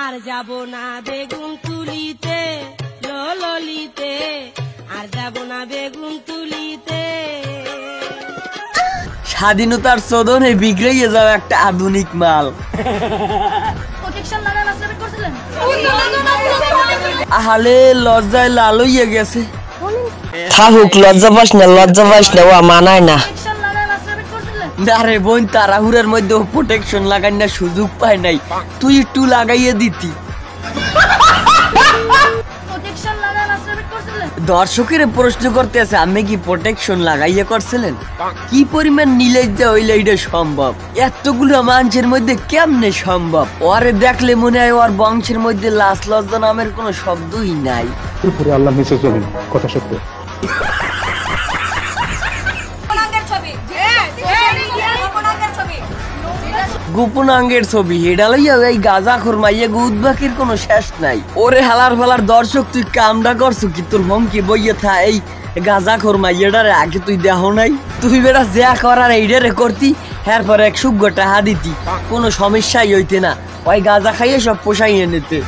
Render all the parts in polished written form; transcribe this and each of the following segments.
আর যাব না বেগুন তুলিতে ললিতে, আর যাব না বেগুন তুলিতে। স্বাধীনতার চোদনে বিগড়িয়ে যাও একটা আধুনিক মাল। আহালে লজ্জায় লাল হইয়া গেছে। থাকুক, লজ্জা পাস না, ও মানায় না। না রে বোন, তাড়াহুড়ার মধ্যে প্রোটেকশন লাগাই না সুযোগ পায় নাই, তুই একটু লাগাইয়ে দিতি। দর্শকের প্রশ্ন করতে আছে আমি কি প্রোটেকশন লাগাইয়া করছিলেন? কি পরিমাণ নিলজ্জা হইলে এটা সম্ভব? এতগুলো মানুষের মধ্যে কেমনে সম্ভব? ওরে দেখলে মনে হয় ওর বংশের মধ্যে লাশ লজ্জা নামের কোনো শব্দই নাই। আল্লাহ মেসেজ চলেন, কথা সত্য। গোপনাঙ্গের ছবি হেডা লইয়া এই গাজা খরমাইয়া গুদবাকির কোনো শেষ নাই। ওরে হালার ফালার দর্শক, তুই কামটা করছো কি? তোর হমকি বইয়ে থা এই গাজা খরমাইয়াটারে আগে তুই দেহ নাই? তুই বেটা যা করার এইডারে করতি, এরপর এক সুগ্গ টাহা দিতি, কোনো সমস্যাই হইতে না। ওই গাজা খাইয়ে সব পোষাইয়ে নিতে।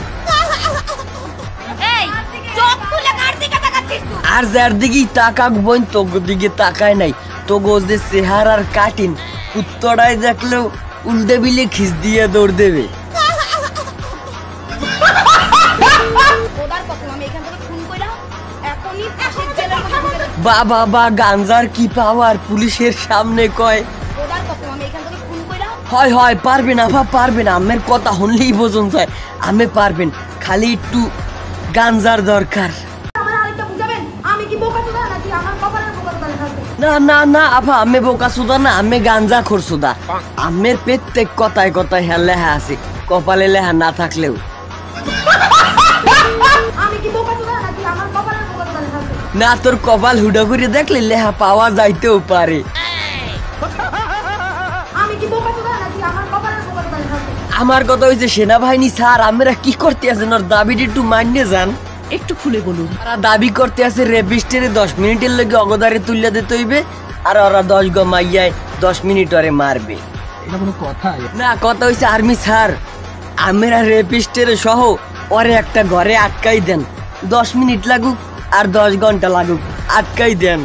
আর যার দিকেই তাকাক বোন, তোর দিকে তাকায় নাই। তো গোজ যে চেহারার কাটিন উত্তরায় দেখলেও উল্টে বিলে খিস দিয়ে দৌড় দেবে। বাবা বা গাঞ্জার কি পাওয়ার, পুলিশের সামনে কয় হয় হয় পারবেন আপা, পারবেন। আমের কথা শুনলেই বোঝন যায় আমি পারবেন, খালি একটু গাঞ্জার দরকার। না না না আপা, আমি বোকা সুদা না, আমি গাঞ্জা খোর সুদা। আমের প্রত্যেক কথায় কথায় হ্যাঁ লেহা আছে, কপালে লেহা না থাকলেও। না, তোর কপাল হুডা করে দেখলে লেহা পাওয়া যাইতেও পারে। আমার কথা হয়েছে সেনাবাহিনী স্যার, আমরা কি করতে আছেন? ওর দাবিটা একটু মানিয়ে যান, একটু খুলে বলুন। ওরা দাবি করতে আছে রেপিস্টের 10 মিনিটের লগে অগদারে তুলিয়া দিতে হইবে, আর ওরা 10 গো মাইয়ায় 10 মিনিট ওরে মারবে। এটা কোনো কথা না, কথা হইছে আর্মি স্যার, আমরা রেপিস্টের সহ ওরে একটা ঘরে আটকাই দেন, 10 মিনিট লাগুক আর 10 ঘন্টা লাগুক, আটকাই দেন।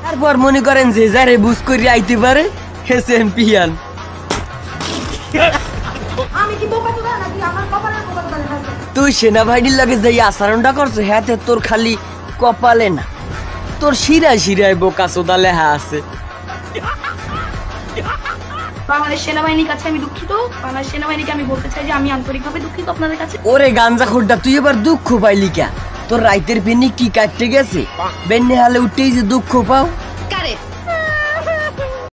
তারপর মনে করেন যে যারে বুঝ করে আইতে পারে হে চ্যাম্পিয়ন। তুই সেনাবাহিনীর লাগে যাই আচরণটা করছো, হ্যাঁ তোর খালি কপালে না, তোর শিরায় শিরায় বোকা চোদা লেহা আছে। বাংলাদেশ সেনাবাহিনীর কাছে আমি দুঃখিত। বাংলাদেশ সেনাবাহিনীকে আমি বলতে চাই যে আমি আন্তরিকভাবে দুঃখিত আপনাদের কাছে। ওরে গাঞ্জা খোরটা, তুই এবার দুঃখ পাইলি কে? তোর রাইতের পেনি কি কাটতে গেছে? বেন্নে হালে উঠেই যে দুঃখ পাও।